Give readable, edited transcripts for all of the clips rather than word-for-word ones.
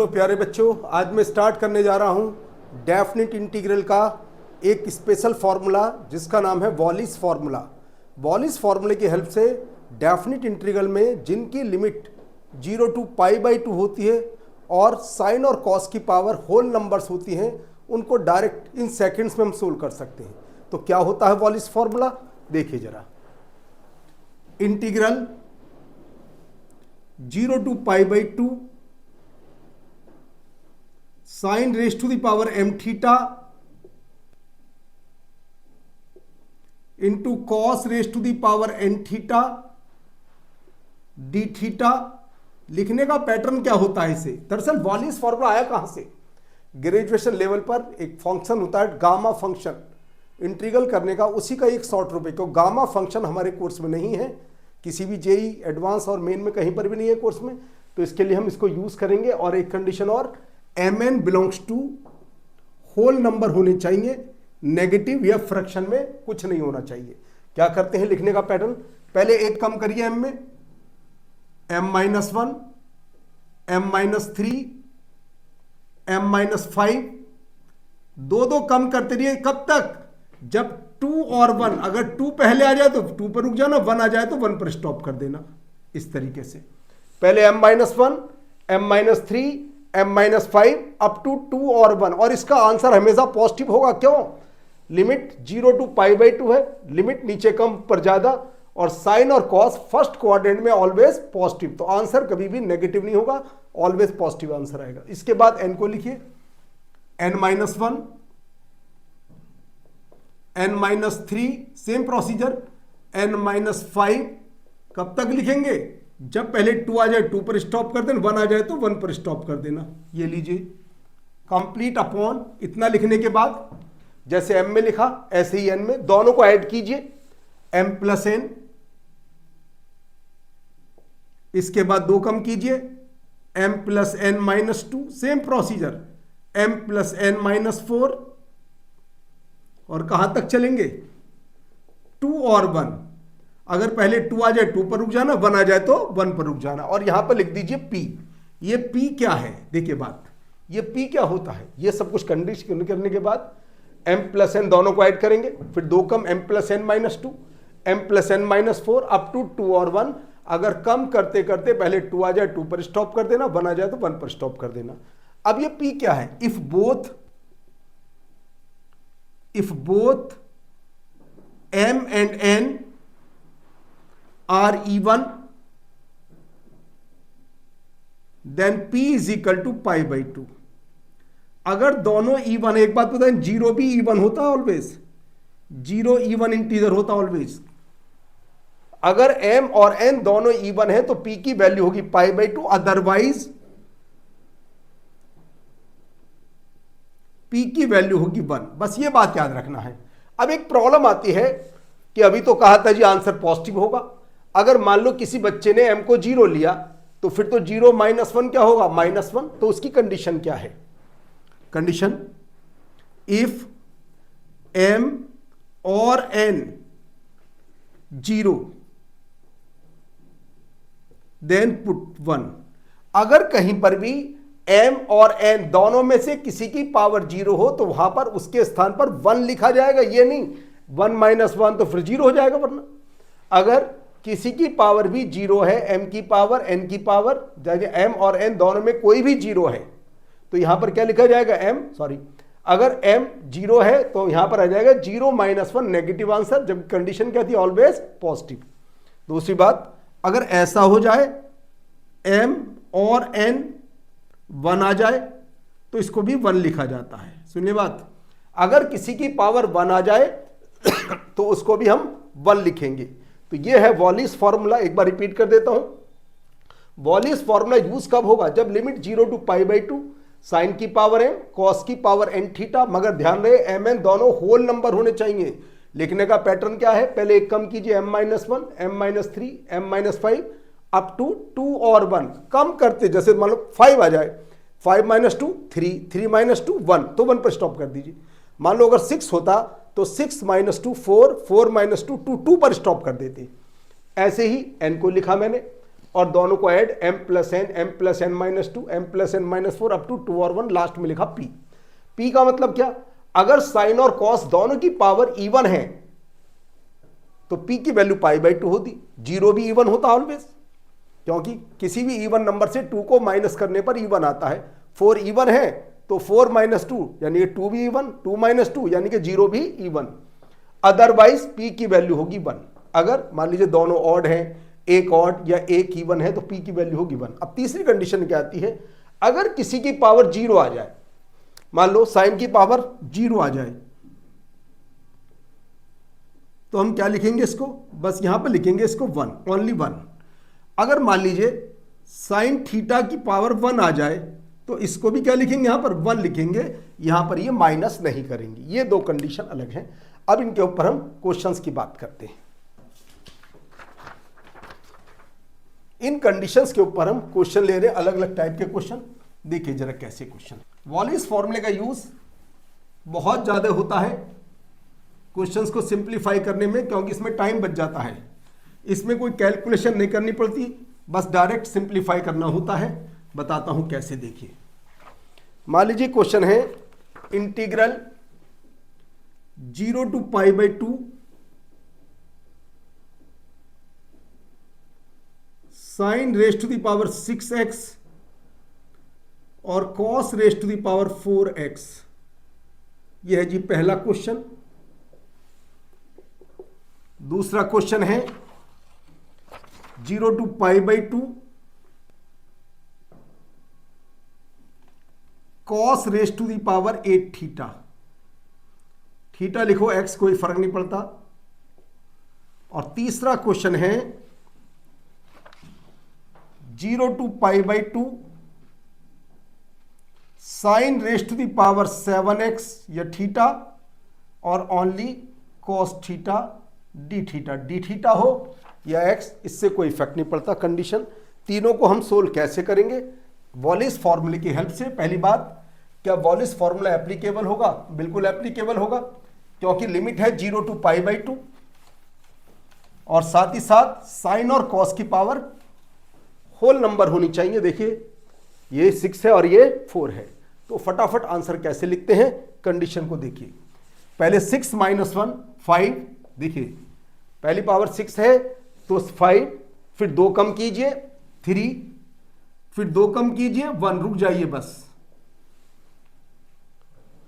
Hello प्यारे बच्चों, आज मैं स्टार्ट करने जा रहा हूँ डेफिनिट इंटीग्रल का एक स्पेशल फार्मूला जिसका नाम है वॉलिस फार्मूला। वॉलिस फार्मूले की हेल्प से डेफिनिट इंटीग्रल में जिनकी लिमिट 0 to π/2 होती है और साइन और कॉस की पावर होल नंबर्स होती हैं, उनको डायरेक्ट इन सेकंड्स में हम सोल्व कर सकते हैं। तो क्या होता है वॉलिस फार्मूला, देखिए जरा। Integral 0 to π/2 sine raise to the power m theta into cos raise to the power n theta d theta. लिखने का पैटर्न क्या होता है इसे, दरअसल वॉलिस फॉर्मूला आया कहां से, ग्रेजुएशन लेवल पर एक फंक्शन होता है गामा फंक्शन, इंटीग्रल करने का, उसी का एक शॉर्ट रूप है। क्योंकि गामा फंक्शन हमारे कोर्स में नहीं है, किसी भी जेई एडवांस और मेन में कहीं पर भी नहीं है कोर्स में, तो इसके लिए हम इसको यूज करेंगे। और एक कंडीशन और, mn belongs to whole number होने चाहिए, नेगेटिव या फ्रैक्शन में कुछ नहीं होना चाहिए। क्या करते हैं लिखने का पैटर्न, पहले एक कम करिए m में, m-1, m-3, m-5, दो कम करते रहिए। कब तक, जब 2 और 1, अगर 2 पहले आ जाए तो 2 पर रुक जाना, 1 आ जाए तो 1 पर स्टॉप कर देना। इस तरीके से पहले m-1, m-3, m-5 up to 2 और 1, और इसका आंसर हमेशा पॉजिटिव होगा। क्यों, लिमिट 0 to π/2 है, लिमिट नीचे कम पर ज्यादा, और साइन और कॉस फर्स्ट क्वाड्रेंट में ऑलवेज पॉजिटिव, तो आंसर कभी भी नेगेटिव नहीं होगा, ऑलवेज पॉजिटिव आंसर आएगा। इसके बाद n को लिखिए, n-1, n-3, same procedure, n-5 कब तक लिखेंगे, जब पहले 2 आ जाए 2 पर स्टॉप कर देना, 1 आ जाए तो 1 पर स्टॉप कर देना। ये लीजिए कंप्लीट अपॉन, इतना लिखने के बाद जैसे m में लिखा ऐसे ही n में, दोनों को ऐड कीजिए, m + n, इसके बाद 2 कम कीजिए, m + n-2, same procedure, m + n-4, और कहां तक चलेंगे, 2 और 1, अगर पहले 2 आ जाए 2 पर रुक जाना, 1 आ जाए तो 1 पर रुक जाना। और यहां पर लिख दीजिए p। ये p क्या है, देखिए बात, ये p क्या होता है, ये सब कुछ कंडीशन करने के बाद m + n दोनों को ऐड करेंगे, फिर 2 कम, m + n-2, m + n-4 up to 2 और 1, अगर कम करते करते पहले 2 आ जाए 2 पर स्टॉप कर देना, 1 आ जाए तो 1 पर स्टॉप कर देना। अब ये p क्या है, if both m and n are even, then p is equal to π/2। अगर दोनों इवन, एक बात बताएं, 0 भी इवन होता है ऑलवेज, 0 इवन इंटीजर होता ऑलवेज। अगर m और n दोनों इवन है तो p की वैल्यू होगी π/2, अदरवाइज p की वैल्यू होगी 1। बस ये बात याद रखना है। अब एक प्रॉब्लम आती है कि अभी तो कहा था जी आंसर पॉजिटिव होगा, अगर मान लो किसी बच्चे ने m को 0 लिया तो फिर तो 0 - 1 क्या होगा, -1, तो उसकी कंडीशन क्या है, कंडीशन इफ m और n 0 देन पुट 1। अगर कहीं पर भी m और n दोनों में से किसी की पावर 0 हो तो वहां पर उसके स्थान पर 1 लिखा जाएगा, ये नहीं 1 - 1 तो फिर 0 हो जाएगा। वरना अगर किसी की पावर भी 0 है, m की पावर, n की पावर, जैसे m और n दोनों में कोई भी 0 है तो यहां पर क्या लिखा जाएगा, अगर m 0 है तो यहां पर आ जाएगा 0 - 1 नेगेटिव आंसर, जब कंडीशन क्या थी, ऑलवेज पॉजिटिव। दूसरी बात, अगर ऐसा हो जाए m और n 1 आ जाए तो इसको भी 1 लिखा जाता है। सुनिए बात, अगर किसी की पावर 1 आ जाए तो उसको भी हम 1 लिखेंगे। तो ये है वॉलिस फॉर्मूला, एक बार रिपीट कर देता हूं। वॉलिस फॉर्मूला यूज कब होगा, जब लिमिट 0 to π/2 साइन की पावर m, कॉस की पावर n थीटा, मगर ध्यान रहे m n दोनों होल नंबर होने चाहिए। लिखने का पैटर्न क्या है, पहले एक कम कीजिए, m-1, m-3, m-5 up to 2 और 1, कम करते जैसे मान लो 5 आ जाए, 5 - 2 3, 3 - 2 1, तो 1 पर स्टॉप कर दीजिए। मान लो अगर 6 होता तो 6 - 2 4, 4 - 2 2 पर स्टॉप कर देते। ऐसे ही n को लिखा मैंने, और दोनों को add m plus n, m plus n minus two, m plus n minus four, up to 2 और 1, लास्ट में लिखा p। p का मतलब क्या, अगर साइन और कॉस दोनों की पावर इवन है तो p की वैल्यू π/2 होती। 0 भी इवन होता ऑलवेज, क्योंकि किसी भी इवन नंबर से 2 को माइनस करने पर इवन आता है। 4 इवन है तो 4 माइनस 2 यानी कि 2 भी इवन, 2 माइनस 2 यानी कि 0 भी इवन। अदरवाइज p की वैल्यू होगी 1। अगर मान लीजिए दोनों ऑड हैं, एक ऑड या एक इवन है, तो p की वैल्यू होगी 1। अब तीसरी कंडीशन क्या आती है, अगर किसी की पावर 0 आ जाए, मान लो साइन की पावर 0 आ जाए, तो हम क्या लिखेंगे इसको, बस यहां पर लिखेंगे इसको 1, ओनली 1। अगर मान लीजिए साइन थीटा की पावर 1 आ जाए तो इसको भी क्या लिखेंगे, यहां पर 1 लिखेंगे, यहां पर ये माइनस नहीं करेंगे। ये दो कंडीशन अलग हैं। अब इनके ऊपर हम क्वेश्चंस की बात करते हैं। इन कंडीशंस के ऊपर हम क्वेश्चन ले रहे हैं, अलग अलग टाइप के क्वेश्चन। देखिए जरा कैसे क्वेश्चन। वॉलिस फॉर्मूले का यूज बहुत ज्यादा होता है क्वेश्चंस को सिंप्लीफाई करने में, क्योंकि इसमें टाइम बच जाता है। इसमें कोई कैलकुलेशन नहीं करनी पड़ती, बस डायरेक्ट सिंप्लीफाई करना होता है। बताता हूं कैसे, देखिए। मान लीजिए क्वेश्चन है integral 0 to π/2 sine raise to the power 6x और cos raise to the power 4x। यह है जी पहला क्वेश्चन। दूसरा क्वेश्चन है 0 to π/2 cos raise to the power 8 theta. Theta लिखो, x कोई फर्क नहीं पड़ता। और तीसरा क्वेश्चन है 0 to π/2 sine raise to the power 7x या थीटा और only cos theta d theta. D theta हो या x, इससे कोई इफेक्ट नहीं पड़ता। कंडीशन तीनों को हम सोल्व कैसे करेंगे, वॉलिस फॉर्मूले की हेल्प से। पहली बात, क्या वॉलिस फॉर्मूला एप्लीकेबल होगा? बिल्कुल एप्लीकेबल होगा, क्योंकि लिमिट है 0 to π/2 और साथ ही साथ साइन और कॉस की पावर होल नंबर होनी चाहिए। देखिए ये 6 है और ये 4 है, तो फटाफट आंसर कैसे लिखते हैं, कंडीशन को देखिए। पहले 6 - 1 5, देखिए पहली पावर 6 है तो 5, फिर 2 कम कीजिए 3, फिर 2 कम कीजिए 1, रुक जाइए बस।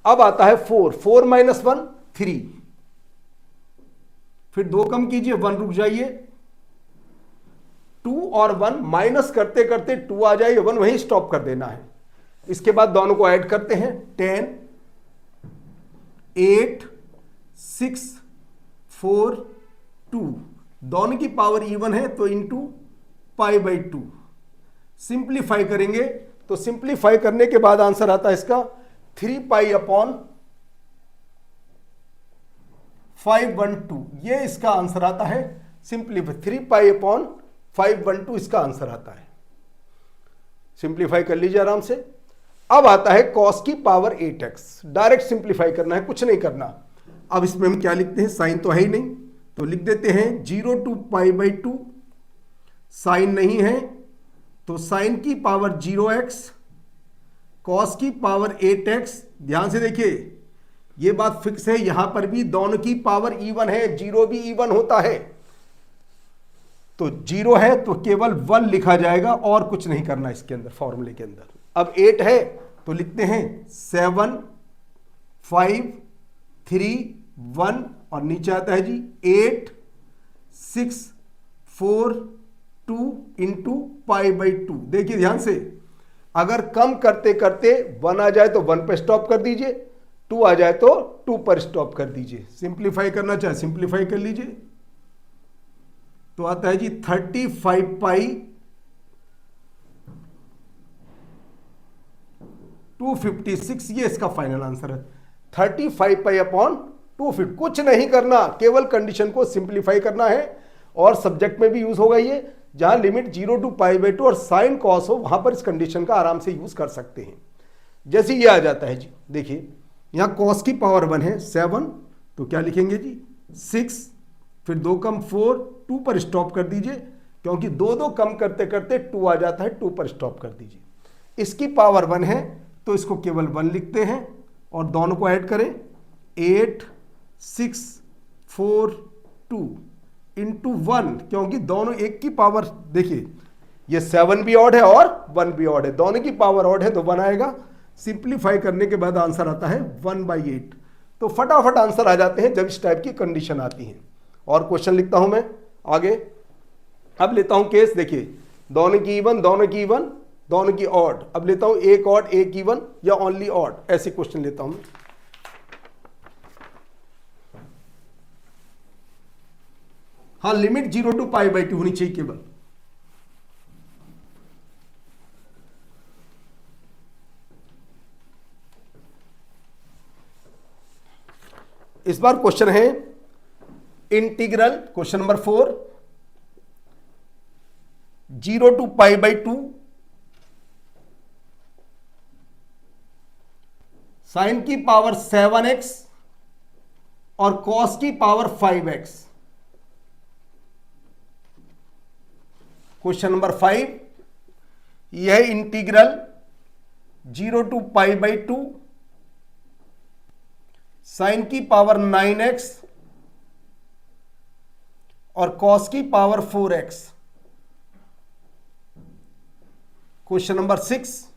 अब आता है 4, 4 - 1 3, फिर 2 कम कीजिए 1, रुक जाइए। 2 और 1 माइनस करते करते 2 आ जाएगा, 1 वहीं स्टॉप कर देना है। इसके बाद दोनों को ऐड करते हैं, 10 8 6 4 2, दोनों की पावर इवन है तो इंटू π/2। सिंप्लीफाई करेंगे तो सिंप्लीफाई करने के बाद आंसर आता है इसका 3π/512। ये इसका आंसर आता है। सिंप्लीफाई 3π/512 इसका आंसर आता है। सिंप्लीफाई कर लीजिए आराम से। अब आता है cos की पावर 8x। डायरेक्ट सिंप्लीफाई करना है, कुछ नहीं करना। अब इसमें हम क्या लिखते हैं, साइन तो है ही नहीं, तो लिख देते हैं 0 to π/2, साइन नहीं है तो साइन की पावर 0x, कॉस की पावर 8x। ध्यान से देखिए ये बात फिक्स है, यहां पर भी दोनों की पावर इवन है, 0 भी इवन होता है। तो 0 है तो केवल 1 लिखा जाएगा और कुछ नहीं करना इसके अंदर, फॉर्मूले के अंदर। अब 8 है तो लिखते हैं 7 5 3 1 और नीचे आता है जी 8 6 4 2 इंटू π/2। देखिए ध्यान से, अगर कम करते करते 1 आ जाए तो 1 पर स्टॉप कर दीजिए, 2 आ जाए तो 2 पर स्टॉप कर दीजिए। सिंप्लीफाई करना चाहे सिंप्लीफाई कर लीजिए, तो आता है जी 35π/256। ये इसका फाइनल आंसर है, 35π/250। कुछ नहीं करना, केवल कंडीशन को सिंप्लीफाई करना है। और सब्जेक्ट में भी यूज होगा ये, जहां लिमिट 0 to π/2 और साइन कॉस हो, वहां पर इस कंडीशन का आराम से यूज कर सकते हैं। जैसे ये आ जाता है जी, देखिए यहां कॉस की पावर 1 है 7, तो क्या लिखेंगे जी 6, फिर 2 कम 4, 2 पर स्टॉप कर दीजिए, क्योंकि दो दो कम करते करते 2 आ जाता है, 2 पर स्टॉप कर दीजिए। इसकी पावर 1 है तो इसको केवल 1 लिखते हैं और दोनों को ऐड करें 8 6 4 2 इंटू 1, क्योंकि दोनों एक की पावर, देखिए ये 7 भी ऑड है और 1 भी ऑड है, दोनों की पावर ऑड है तो 1 आएगा। सिंप्लीफाई करने के बाद आंसर आता है 1/8। तो फटाफट आंसर आ जाते हैं जब इस टाइप की कंडीशन आती है। और क्वेश्चन लिखता हूं मैं आगे। अब लेता हूं केस, देखिए दोनों की इवन, दोनों की इवन, दोनों की ऑड। अब लेता हूं एक ऑड एक इवन या ओनली ऑड, ऐसे क्वेश्चन लेता हूं। हाँ, लिमिट 0 to π/2 होनी चाहिए केवल। इस बार क्वेश्चन है integral, question number 4, 0 to π/2 sine की पावर 7x और कॉस की पावर 5x। क्वेश्चन नंबर 5, यह इंटीग्रल 0 to π/2 साइन की पावर 9x और कॉस की power 4x। Question number 6,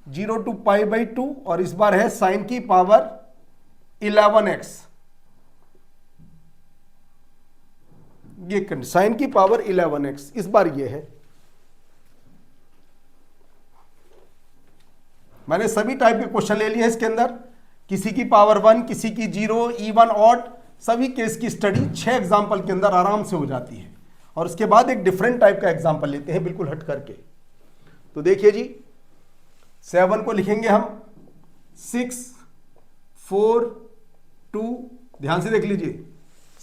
0 to π/2 और इस बार है साइन की पावर 11x। ये साइन की पावर 11x इस बार ये है। मैंने सभी टाइप के क्वेश्चन ले लिए हैं इसके अंदर, किसी की पावर 1, किसी की 0, इवन ऑड, सभी केस की स्टडी 6 एग्जाम्पल के अंदर आराम से हो जाती है। और उसके बाद एक डिफरेंट टाइप का एग्जाम्पल लेते हैं बिल्कुल हट करके। तो देखिए जी, 7 को लिखेंगे हम 6 4 2, ध्यान से देख लीजिए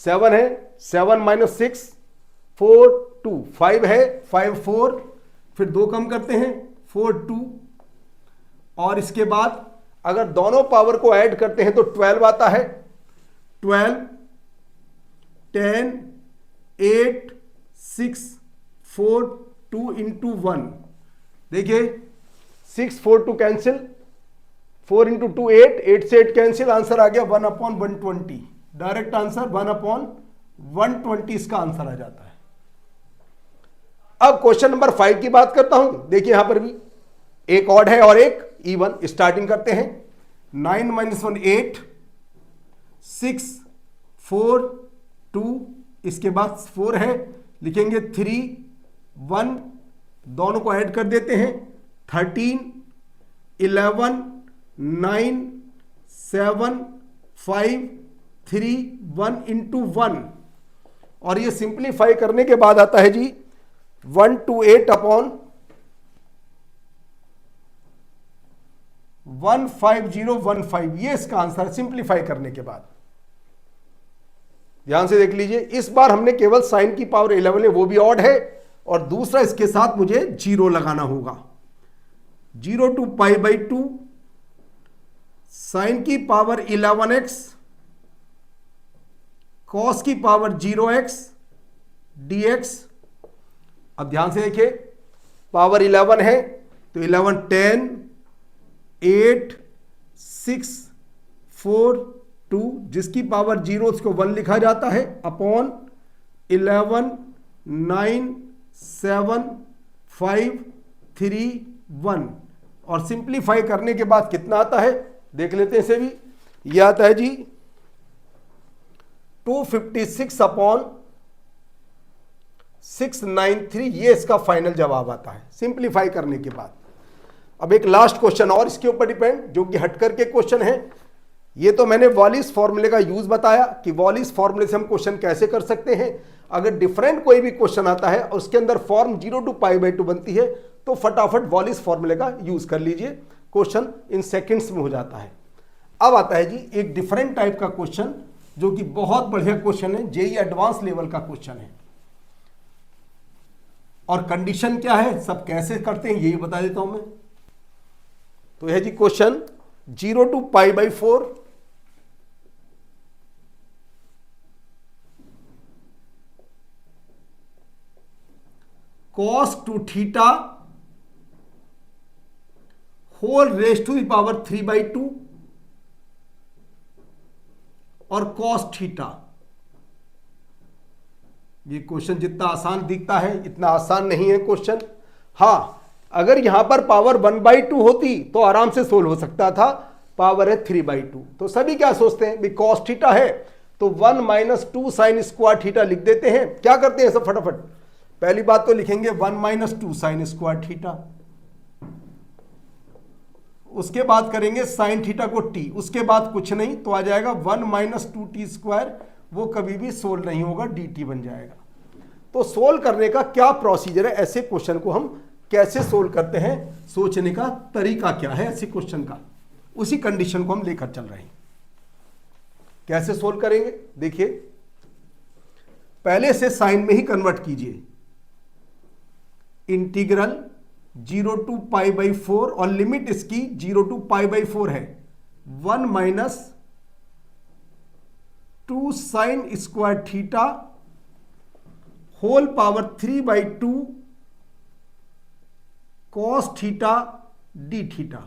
7 है, 7 - 6 4 2, 5 है, 5 4, फिर 2 कम करते हैं 4 2, और इसके बाद अगर दोनों पावर को ऐड करते हैं तो 12 आता है। 12 10 8 6 4 2 इंटू 1, देखिए 6 4 2 कैंसिल, 4 इंटू 2 8, 8 से 8 कैंसिल, आंसर आ गया 1/120। डायरेक्ट आंसर 1/120 इसका आंसर आ जाता है। अब क्वेश्चन नंबर 5 की बात करता हूं। देखिए यहां पर भी एक ऑड है और एक इवन। स्टार्टिंग करते हैं 9 - 1 8, 6 4 2, इसके बाद 4 है, लिखेंगे 3 1, दोनों को ऐड कर देते हैं 13 11 9 7 5 3 1 इंटू 1, और ये सिंप्लीफाई करने के बाद आता है जी 128/15015, ये इसका आंसर है सिंप्लीफाई करने के बाद। ध्यान से देख लीजिए, इस बार हमने केवल साइन की पावर 11 है, वो भी ऑड है, और दूसरा इसके साथ मुझे 0 लगाना होगा। 0 to π/2 साइन की पावर 11x कॉस की पावर 0x dx। अब ध्यान से देखिए, पावर 11 है तो 11 10 8 6 4 2, जिसकी पावर 0 उसको 1 लिखा जाता है, अपॉन 11 9 7 5 3 1, और सिंप्लीफाई करने के बाद कितना आता है देख लेते हैं इसे भी। यह आता है जी 256/693, ये इसका फाइनल जवाब आता है सिंप्लीफाई करने के बाद। अब एक लास्ट क्वेश्चन और इसके ऊपर डिपेंड, जो कि हट करके क्वेश्चन है। ये तो मैंने वॉलिस फॉर्मूले का यूज बताया कि वॉलिस फॉर्मूले से हम क्वेश्चन कैसे कर सकते हैं। अगर डिफरेंट कोई भी क्वेश्चन आता है और उसके अंदर फॉर्म 0 to π/2 बनती है तो फटाफट वॉलिस फॉर्मूले का यूज कर लीजिए, क्वेश्चन इन सेकंड्स में हो जाता है। अब आता है जी एक डिफरेंट टाइप का क्वेश्चन, जो कि बहुत बढ़िया क्वेश्चन है, जेईई एडवांस लेवल का क्वेश्चन है। और कंडीशन क्या है, सब कैसे करते हैं यही बता देता हूं मैं। तो यह जी question 0 to π/4 - cos 2 theta whole raise to the power 3/2 और cos थीटा। ये क्वेश्चन जितना आसान दिखता है इतना आसान नहीं है क्वेश्चन। हां, अगर यहां पर पावर 1/2 होती तो आराम से सोल्व हो सकता था, पावर है 3/2। तो सभी क्या सोचते हैं, cos थीटा है तो 1 - 2 sin स्क्वायर थीटा लिख देते हैं। क्या करते हैं सब फटाफट, पहली बात तो लिखेंगे 1 - 2 sin स्क्वायर थीटा, उसके बाद करेंगे sin थीटा को t, उसके बाद कुछ नहीं तो आ जाएगा 1 - 2t स्क्वायर, वो कभी भी सोल्व नहीं होगा, dt बन जाएगा। तो सोल्व करने का क्या प्रोसीजर है, ऐसे क्वेश्चन को हम कैसे सोल्व करते हैं, सोचने का तरीका क्या है ऐसे क्वेश्चन का, उसी कंडीशन को हम लेकर चल रहे हैं। कैसे सोल्व करेंगे, देखिए पहले से साइन में ही कन्वर्ट कीजिए, इंटीग्रल 0 to π/4 और लिमिट इसकी 0 to π/4 है, 1 - 2 sin square theta whole power 3/2 cos theta d theta.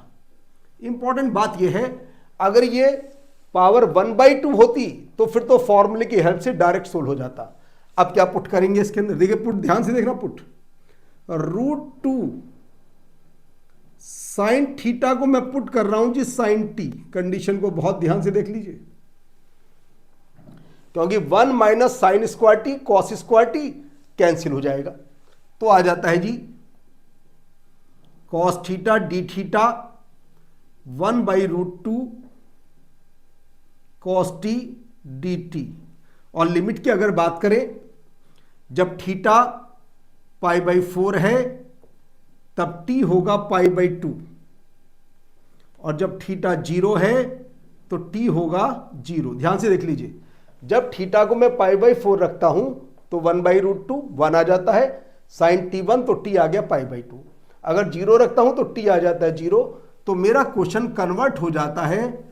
Important बात यह है, अगर ये पावर 1/2 होती तो फिर तो फॉर्मूले की हेल्प से डायरेक्ट सोल्व हो जाता। अब क्या पुट करेंगे इसके अंदर, देखिए पुट, ध्यान से देखना, पुट √2 साइन थीटा को मैं पुट कर रहा हूं जी साइन टी, कंडीशन को बहुत ध्यान से देख लीजिए, क्योंकि 1 - sine square T cos square T cancel हो जाएगा, तो आ जाता है जी cos theta d theta 1/√2 cos T d T. और लिमिट की अगर बात करें, जब थीटा π/4 है तब टी होगा π/2, और जब थीटा 0 है तो टी होगा 0। ध्यान से देख लीजिए, जब थीटा को मैं π/4 रखता हूं तो 1/√2 1 आ जाता है, साइन t1 तो टी आ गया π/2, अगर 0 रखता हूं तो टी आ जाता है 0। तो मेरा क्वेश्चन कन्वर्ट हो जाता है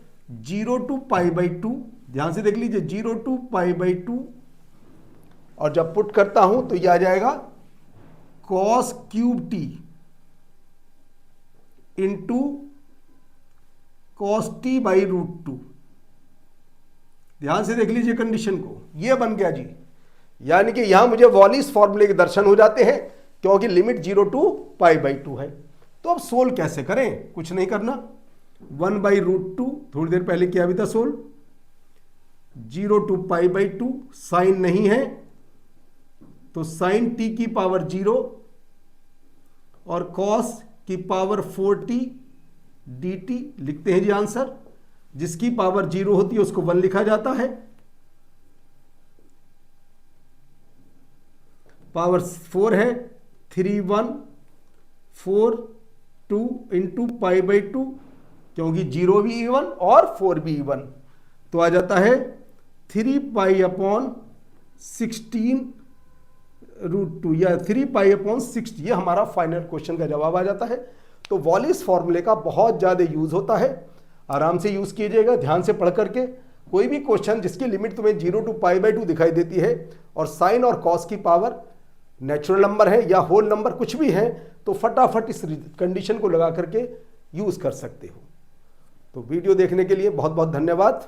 0 to π/2, ध्यान से देख लीजिए 0 to π/2, और जब पुट करता हूं तो यह आ जाएगा cos cube T into cos t/√2। ध्यान से देख लीजिए कंडीशन को, यह बन गया जी, यानी कि यहां मुझे वॉलिस फॉर्मूले के दर्शन हो जाते हैं, क्योंकि लिमिट 0 to π/2 है। तो अब सोल्व कैसे करें, कुछ नहीं करना, 1/√2 थोड़ी देर पहले किया भी था सोल्व, 0 to π/2 साइन नहीं है तो साइन टी की पावर 0 और कॉस की पावर 4t dt लिखते हैं जी आंसर। जिसकी पावर 0 होती है उसको 1 लिखा जाता है, पावर 4 है 3 1 4 2 इंटू π/2, क्योंकि 0 भी इवन और 4 भी इवन, तो आ जाता है 3π/16√2 या 3π/60। ये हमारा फाइनल क्वेश्चन का जवाब आ जाता है। तो वॉलिस फॉर्मूले का बहुत ज़्यादा यूज होता है, आराम से यूज कीजिएगा, ध्यान से पढ़ करके। कोई भी क्वेश्चन जिसकी लिमिट तुम्हें 0 to π/2 दिखाई देती है और साइन और कॉस की पावर नेचुरल नंबर है या होल नंबर कुछ भी है, तो फटाफट इस कंडीशन को लगा करके यूज कर सकते हो। तो वीडियो देखने के लिए बहुत बहुत धन्यवाद।